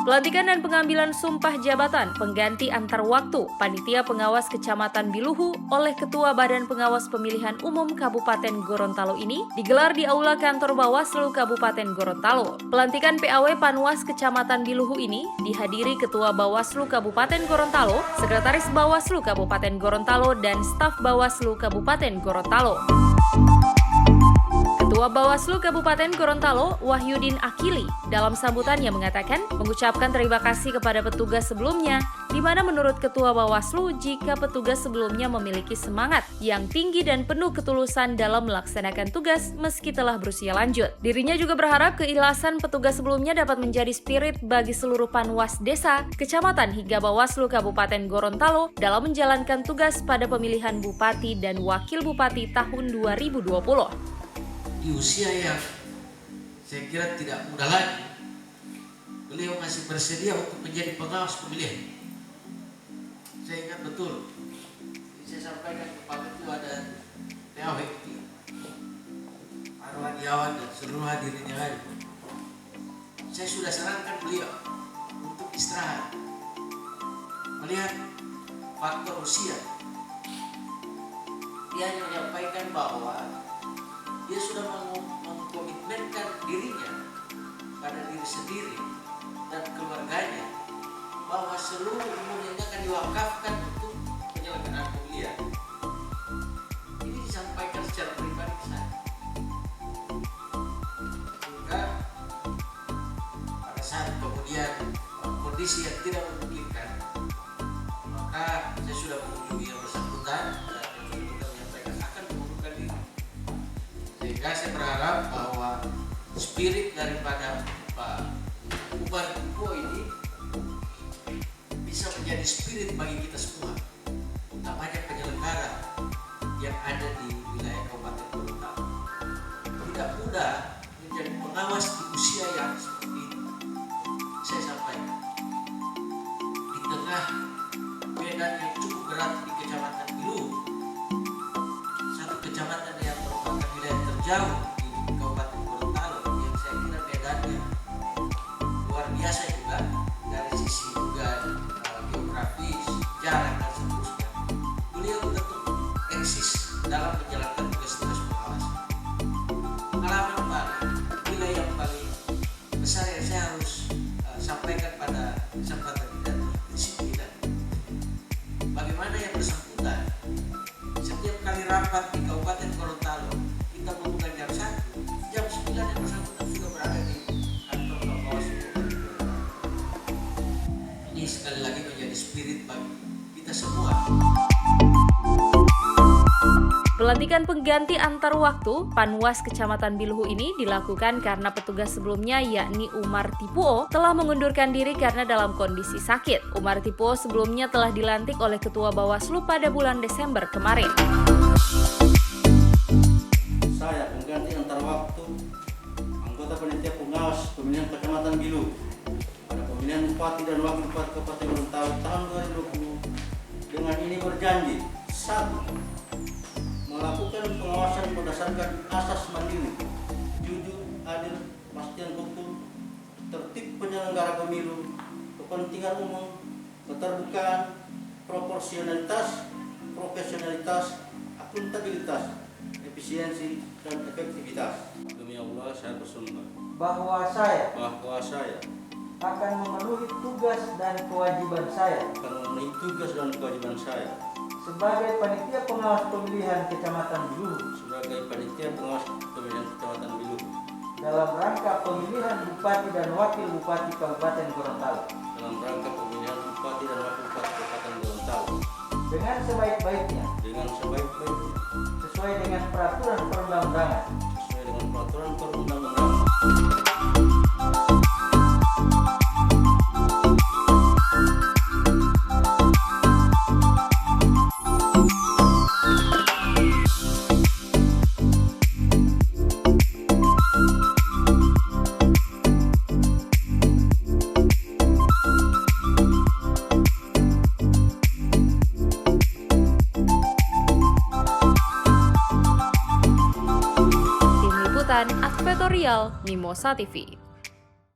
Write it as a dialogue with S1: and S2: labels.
S1: Pelantikan dan pengambilan sumpah jabatan pengganti antar waktu Panitia Pengawas Kecamatan Biluhu oleh Ketua Badan Pengawas Pemilihan Umum Kabupaten Gorontalo ini digelar di Aula Kantor Bawaslu Kabupaten Gorontalo. Pelantikan PAW Panwas Kecamatan Biluhu ini dihadiri Ketua Bawaslu Kabupaten Gorontalo, Sekretaris Bawaslu Kabupaten Gorontalo, dan staf Bawaslu Kabupaten Gorontalo. Ketua Bawaslu Kabupaten Gorontalo, Wahyudin Akili, dalam sambutannya mengatakan mengucapkan terima kasih kepada petugas sebelumnya, di mana menurut Ketua Bawaslu, jika petugas sebelumnya memiliki semangat yang tinggi dan penuh ketulusan dalam melaksanakan tugas meski telah berusia lanjut. Dirinya juga berharap keikhlasan petugas sebelumnya dapat menjadi spirit bagi seluruh panwas desa, kecamatan hingga Bawaslu Kabupaten Gorontalo dalam menjalankan tugas pada pemilihan Bupati dan Wakil Bupati tahun 2020.
S2: Di usia yang saya kira tidak muda lagi, beliau masih bersedia untuk menjadi pengawas pemilihan. Saya ingat betul, saya sampaikan kepada Ketua dan PAW, Arwah Diawan dan seluruh hadirin yang hadir. Saya sudah sarankan beliau untuk istirahat, melihat faktor usia. Dia hanya menyampaikan bahwa dia sudah mengkomitmenkan dirinya pada diri sendiri dan keluarganya bahwa seluruh umurnya akan diwakafkan untuk penyelenggaraan pemilihan. Ini disampaikan secara pribadi ke saya. Sehingga pada saat kemudian kondisi yang tidak memungkinkan, maka saya sudah mengunjungi yang bersangkutan dan menyampaikan akan mengundurkan diri. Sehingga saya berharap bahwa spirit daripada Pak Umar Tipuo ini bisa menjadi spirit bagi kita semua, utamanya penyelenggara yang ada di wilayah Kabupaten Gorontalo. Tidak mudah menjadi pengawas di usia yang seperti ini. Saya sampaikan, di tengah medan yang cukup berat di Kecamatan Biluhu, satu kecamatan yang merupakan wilayah terjauh di Kabupaten Gorontalo, yang saya kira medannya luar biasa juga dari sisi juga geografis, jarak dan seterusnya. Beliau tetap eksis dalam menjalankan tugas-tugas pengawasan. Pengalaman paling, wilayah yang paling besar yang saya harus sampaikan pada kesempatan ini adalah disiplinan. Bagaimana yang bersangkutan setiap kali rapat di Kabupaten Gorontalo, kita membuka jam 1, jam 9 yang bersangkutan sudah berada di kantor Bawaslu Kabupaten Gorontalo. Ini sekali lagi menjadi spirit bagi kita semua.
S1: Pelantikan pengganti antar waktu Panwas Kecamatan Biluhu ini dilakukan karena petugas sebelumnya yakni Umar Tipuo telah mengundurkan diri karena dalam kondisi sakit. Umar Tipuo sebelumnya telah dilantik oleh Ketua Bawaslu pada bulan Desember kemarin.
S3: Saya pengganti antar waktu anggota Panitia Pengawas Pemilihan Kecamatan Biluhu pada pemilihan Bupati dan Wakil Bupati Kabupaten Gorontalo tahun 2020 dengan ini berjanji: 1. Melakukan pengawasan berdasarkan asas mandiri, jujur, adil, kepastian hukum, tertib penyelenggara pemilu, kepentingan umum, keterbukaan, proporsionalitas, profesionalitas, akuntabilitas, efisiensi, dan efektivitas. Demi Allah, saya bersumpah
S4: bahwa saya
S3: akan
S4: memenuhi tugas dan kewajiban saya sebagai Panitia Pengawas Pemilihan Kecamatan Biluhu dalam rangka pemilihan Bupati dan Wakil Bupati Kabupaten Gorontalo dengan sebaik-baiknya sesuai dengan peraturan perundang-undangan.
S1: Advetorial Mimosa TV.